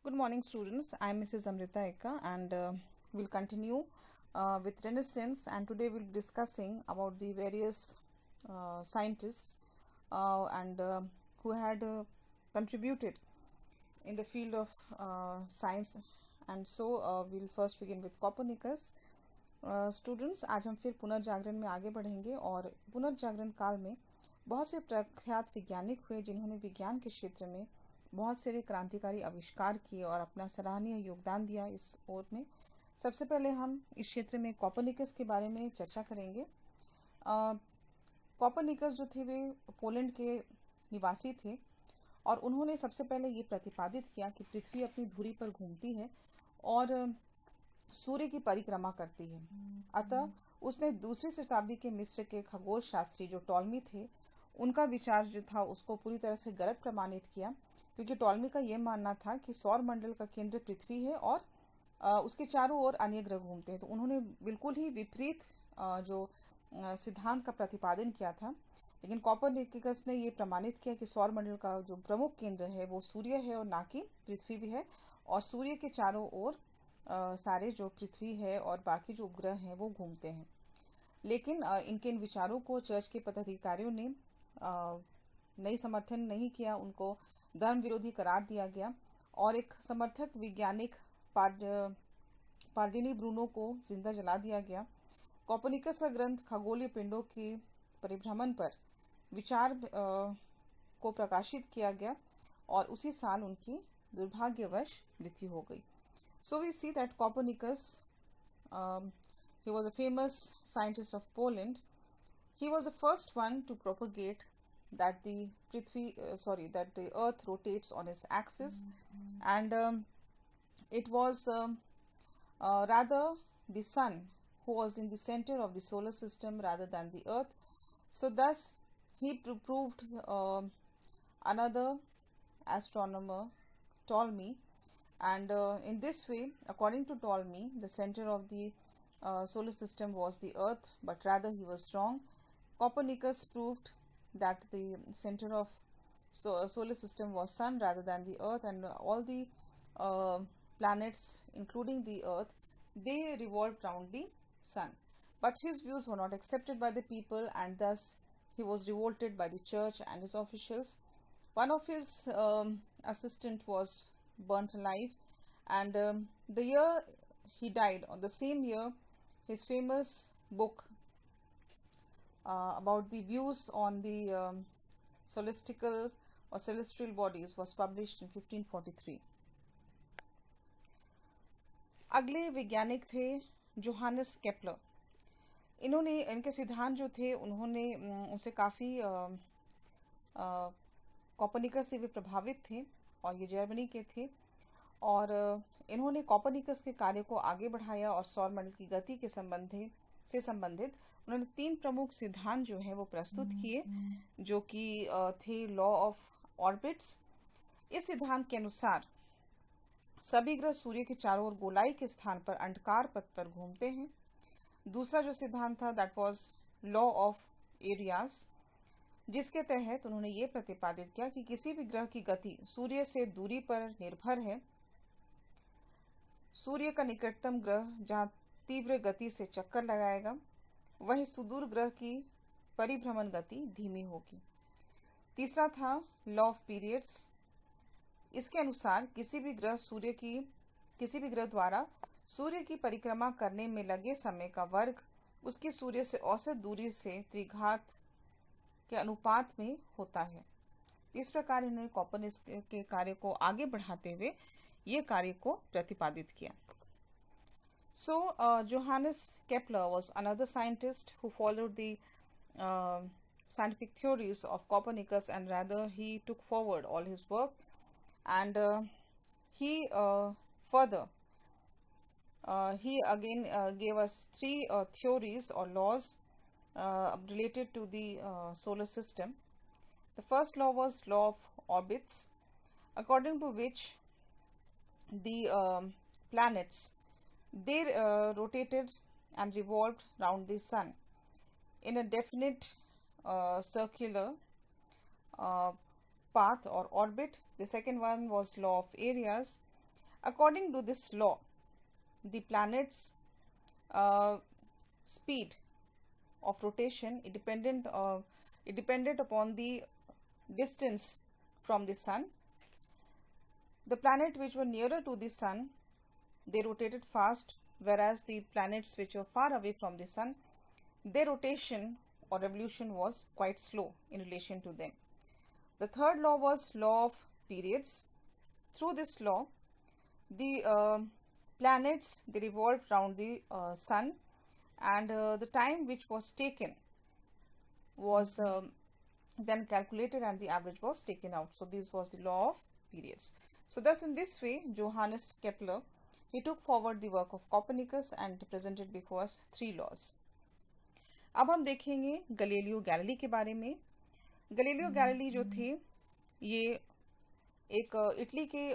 Good morning, students. I am Mrs. Amrita Eka, and we'll continue with Renaissance. And today we'll be discussing about the various scientists and who had contributed in the field of science. And so we'll first begin with Copernicus. Students आज हम फिर पुनर्जागरण में आगे बढ़ेंगे और पुनर्जागरण काल में बहुत से प्रख्यात वैज्ञानिक हुए जिन्होंने विज्ञान के क्षेत्र में बहुत सारे क्रांतिकारी आविष्कार किए और अपना सराहनीय योगदान दिया इस ओर में। सबसे पहले हम इस क्षेत्र में कोपर्निकस के बारे में चर्चा करेंगे। कोपर्निकस जो थे वे पोलैंड के निवासी थे और उन्होंने सबसे पहले ये प्रतिपादित किया कि पृथ्वी अपनी धुरी पर घूमती है और सूर्य की परिक्रमा करती है। अतः उसने दूसरी शताब्दी के मिस्र के खगोल शास्त्री जो टॉलमी थे उनका विचार जो था उसको पूरी तरह से गलत प्रमाणित किया, क्योंकि टॉलमी का यह मानना था कि सौर मंडल का केंद्र पृथ्वी है और उसके चारों ओर अन्य ग्रह घूमते हैं। तो उन्होंने बिल्कुल ही विपरीत जो सिद्धांत का प्रतिपादन किया था। लेकिन कोपर्निकस ने ये प्रमाणित किया कि सौर मंडल का जो प्रमुख केंद्र है वो सूर्य है और ना कि पृथ्वी भी है, और सूर्य के चारों ओर सारे जो पृथ्वी है और बाकी जो उपग्रह हैं वो घूमते हैं। लेकिन इनके इन विचारों को चर्च के पदाधिकारियों ने नहीं समर्थन नहीं किया, उनको धर्म विरोधी करार दिया गया और एक समर्थक वैज्ञानिक पार्डिनी ब्रूनो को जिंदा जला दिया गया। कोपर्निकस का ग्रंथ खगोलीय पिंडों के परिभ्रमण पर विचार को प्रकाशित किया गया और उसी साल उनकी दुर्भाग्यवश मृत्यु हो गई। So we see that Copernicus, he was a famous scientist of Poland. He was the first one to propagate that that the Earth rotates on its axis, and it was rather the Sun who was in the center of the solar system rather than the Earth. So thus he proved another astronomer, Ptolemy. And in this way, according to Ptolemy, the center of the solar system was the Earth, but rather he was wrong. Copernicus proved that the center of solar system was Sun rather than the Earth, and all the planets, including the Earth, they revolved around the Sun. But his views were not accepted by the people, and thus he was revolted by the church and his officials. One of his assistant was burnt alive, and the year he died, on the same year, his famous book about the views on the celestial or celestial bodies was published in 1543. अगले वैज्ञानिक थे Johannes Kepler. इन्होंने इनके सिद्धांत जो थे उन्होंने उनसे काफ़ी कोपर्निकस से भी प्रभावित थे और ये जर्मनी के थे, और इन्होंने कोपर्निकस के कार्य को आगे बढ़ाया और सौर मंडल की गति के संबंधित उन्होंने 3 प्रमुख सिद्धांत जो हैं वो प्रस्तुत किए, जो कि थे लॉ ऑफ ऑर्बिट्स। इस सिद्धांत के अनुसार सभी ग्रह सूर्य के चारों ओर गोलाई के स्थान पर अंडकार पथ पर घूमते हैं। दूसरा जो सिद्धांत था that was law of areas, जिसके तहत उन्होंने ये प्रतिपादित किया कि किसी भी ग्रह की गति सूर्य से दूरी पर निर्भर है। सूर्य का निकटतम ग्रह जहाँ तीव्र गति से चक्कर लगाएगा, वहीं सुदूर ग्रह की परिभ्रमण गति धीमी होगी। तीसरा था लॉ ऑफ पीरियड्स। इसके अनुसार किसी भी ग्रह द्वारा सूर्य की परिक्रमा करने में लगे समय का वर्ग उसकी सूर्य से औसत दूरी से त्रिघात के अनुपात में होता है। इस प्रकार इन्होंने कोपर्निकस के कार्य को आगे बढ़ाते हुए ये कार्य को प्रतिपादित किया। So Johannes Kepler was another scientist who followed the scientific theories of Copernicus, and rather he took forward all his work, and he further he again gave us 3 theories or laws related to the solar system. The first law was law of orbits, according to which the planets, they rotated and revolved round the sun in a definite circular path or orbit. The second one was law of areas, According to this law, the planet's speed of rotation it depended upon the distance from the sun. The planets which were nearer to the sun, they rotated fast, whereas the planets which were far away from the sun, their rotation or revolution was quite slow in relation to them. The third law was law of periods. Through this law, the planets, they revolved around the sun, and the time which was taken was then calculated and the average was taken out. So this was the law of periods. So thus in this way, Johannes Kepler, he took forward the work of Copernicus and presented before us three laws. अब हम देखेंगे Galileo Galilei के बारे में। Galileo Galilei जो थे, ये एक इटली के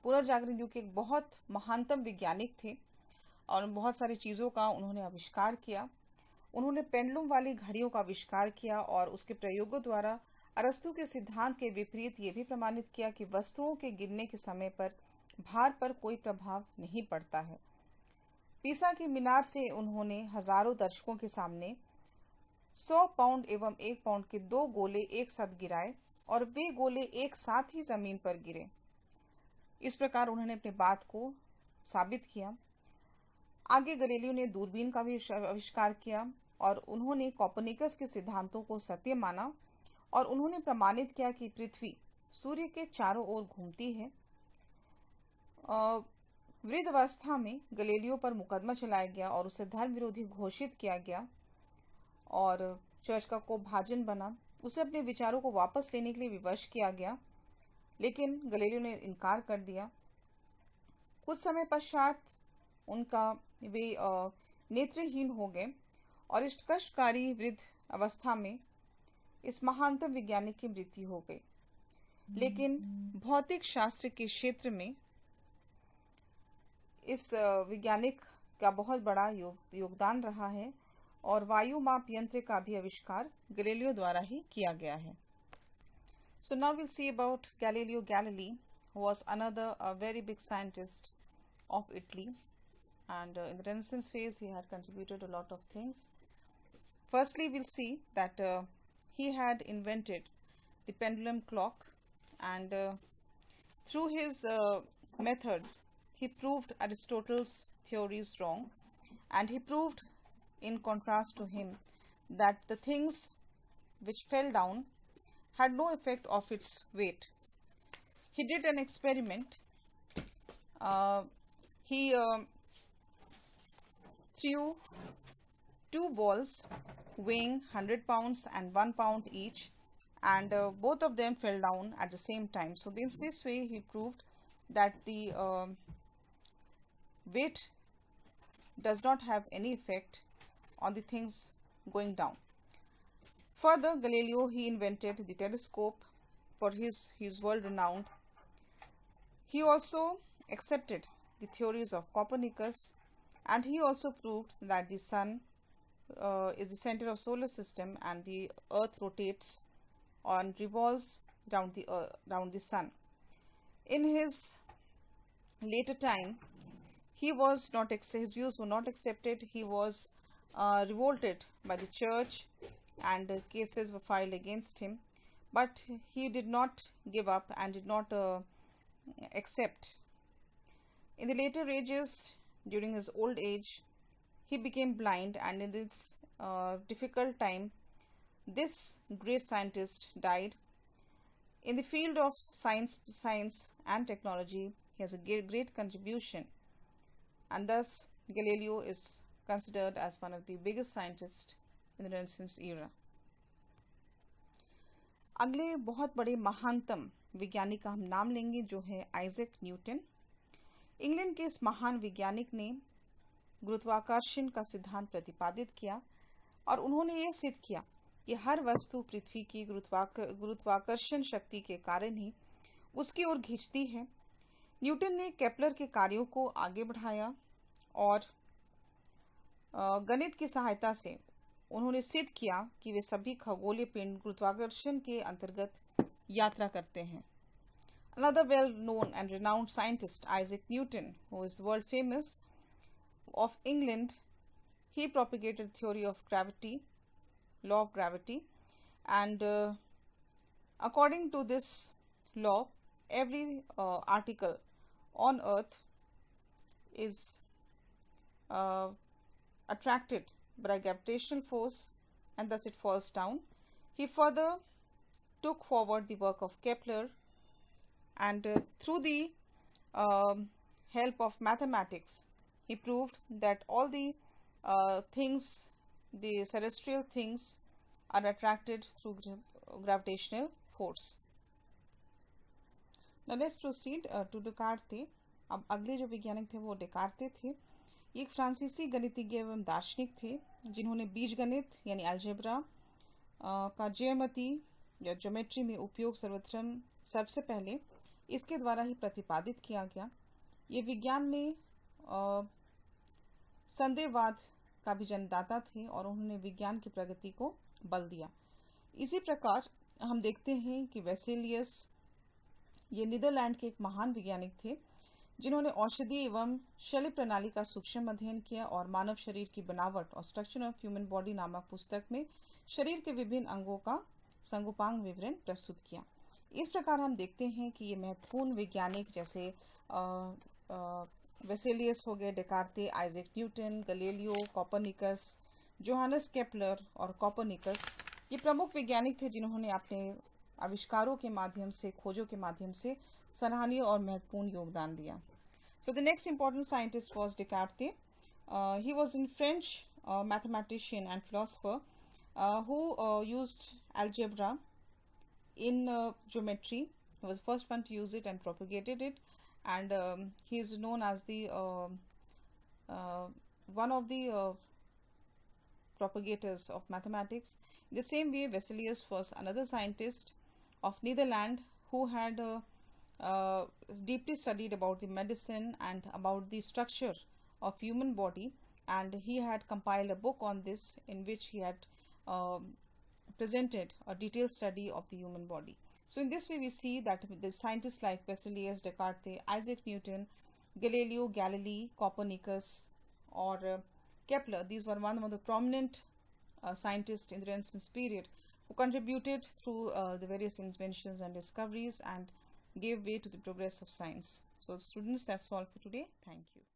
पुनर्जागरण युग के एक बहुत महानतम वैज्ञानिक थे और बहुत सारी चीज़ों का उन्होंने आविष्कार किया। उन्होंने पेंडुलम वाली घड़ियों का आविष्कार किया और उसके प्रयोगों द्वारा अरस्तु के सिद्धांत के विपरीत ये भी प्रमाणित किया कि वस्तुओं के गिरने के समय पर भार पर कोई प्रभाव नहीं पड़ता है। पीसा की मीनार से उन्होंने हजारों दर्शकों के सामने 100 पाउंड एवं 1 पाउंड के 2 गोले एक साथ गिराए और वे गोले एक साथ ही जमीन पर गिरे। इस प्रकार उन्होंने अपनी बात को साबित किया। आगे गैलीलियो ने दूरबीन का भी आविष्कार किया और उन्होंने कोपर्निकस के सिद्धांतों को सत्य माना और उन्होंने प्रमाणित किया कि पृथ्वी सूर्य के चारों ओर घूमती है। वृद्धावस्था में गैलीलियो पर मुकदमा चलाया गया और उसे धर्म विरोधी घोषित किया गया और चर्च का को भाजन बना। उसे अपने विचारों को वापस लेने के लिए विवश किया गया, लेकिन गैलीलियो ने इनकार कर दिया। कुछ समय पश्चात उनका वे नेत्रहीन हो गए और इस कष्टकारी वृद्ध अवस्था में इस महानतम वैज्ञानिक की मृत्यु हो गई। लेकिन भौतिक शास्त्र के क्षेत्र में इस वैज्ञानिक का बहुत बड़ा योगदान रहा है और वायु माप यंत्र का भी आविष्कार गैलीलियो द्वारा ही किया गया है। So now we'll see about Galileo Galilei, who was another very big scientist of Italy, and in the Renaissance phase he had contributed a lot of things. Firstly, we'll see that he had invented the pendulum clock, and through his methods he proved Aristotle's theories wrong, and he proved, in contrast to him, that the things which fell down had no effect of its weight. He did an experiment. He threw two balls weighing 100 pounds and 1 pound each, and both of them fell down at the same time. So this way he proved that the weight does not have any effect on the things going down. Further, Galileo, he invented the telescope for his world renowned. He also accepted the theories of Copernicus, and he also proved that the sun is the center of solar system and the earth rotates and revolves around the sun. In his later time, his views were not accepted. He was revolted by the church, and cases were filed against him, but he did not give up and did not accept. In the later ages, during his old age, he became blind, and in this difficult time, this great scientist died. In the field of science and technology, he has a great contribution, and thus Galileo is considered as one of the biggest scientists in the Renaissance era. अगले बहुत बड़े महानतम वैज्ञानिक का हम नाम लेंगे, जो है आइजैक न्यूटन। इंग्लैंड के इस महान वैज्ञानिक ने गुरुत्वाकर्षण का सिद्धांत प्रतिपादित किया और उन्होंने ये सिद्ध किया कि हर वस्तु पृथ्वी की गुरुत्वाकर्षण शक्ति के कारण ही उसकी ओर खींचती है। न्यूटन ने केपलर के कार्यों को आगे बढ़ाया और गणित की सहायता से उन्होंने सिद्ध किया कि वे सभी खगोलीय पिंड गुरुत्वाकर्षण के अंतर्गत यात्रा करते हैं। Another well-known and renowned scientist, Isaac Newton, who is world famous, of England, he propagated theory of gravity, law of gravity, and according to this law, every article on Earth is uh, attracted by gravitational force, and thus it falls down. He further took forward the work of Kepler, and through the um, help of mathematics, he proved that all the things, the celestial things, are attracted through gravitational force. Now let's proceed to डेकार्ते. अब अगले जो वैज्ञानिक थे वो डेकार्ते थे। ये एक फ्रांसीसी गणितज्ञ एवं दार्शनिक थे जिन्होंने बीजगणित यानी अलजेब्रा का ज्यामिति या ज्योमेट्री में उपयोग सर्वप्रथम सबसे पहले इसके द्वारा ही प्रतिपादित किया गया। ये विज्ञान में संदेहवाद का भी जन्मदाता थे और उन्होंने विज्ञान की प्रगति को बल दिया। इसी प्रकार हम देखते हैं कि वेसेलियस ये नीदरलैंड के एक महान वैज्ञानिक थे जिन्होंने औषधि एवं शल्य प्रणाली का सूक्ष्म अध्ययन किया और मानव शरीर की बनावट और स्ट्रक्चर ऑफ ह्यूमन बॉडी नामक पुस्तक में शरीर के विभिन्न अंगों का संगोपांग विवरण प्रस्तुत किया। इस प्रकार हम देखते हैं कि ये महत्वपूर्ण वैज्ञानिक जैसे वेसेलियस हो गए, Descartes, Isaac Newton, Galileo, Copernicus, Johannes Kepler और कोपरनिकस, ये प्रमुख वैज्ञानिक थे जिन्होंने अपने आविष्कारों के माध्यम से, खोजों के माध्यम से सराहनीय और महत्वपूर्ण योगदान दिया। So the next important scientist was Descartes. He was a French mathematician and philosopher who used algebra in geometry. He was the first one to use it and propagated it, and he is known as the one of the propagators of mathematics. In the same way, Vesalius was another scientist of Netherlands who had deeply studied about the medicine and about the structure of human body, and he had compiled a book on this in which he had presented a detailed study of the human body. So in this way we see that the scientists like Vesalius, Descartes, Isaac Newton, Galileo Galilei, Copernicus or Kepler, these were one of the prominent scientists in the Renaissance period who contributed through the various inventions and discoveries and gave way to the progress of science. So students, that's all for today. Thank you.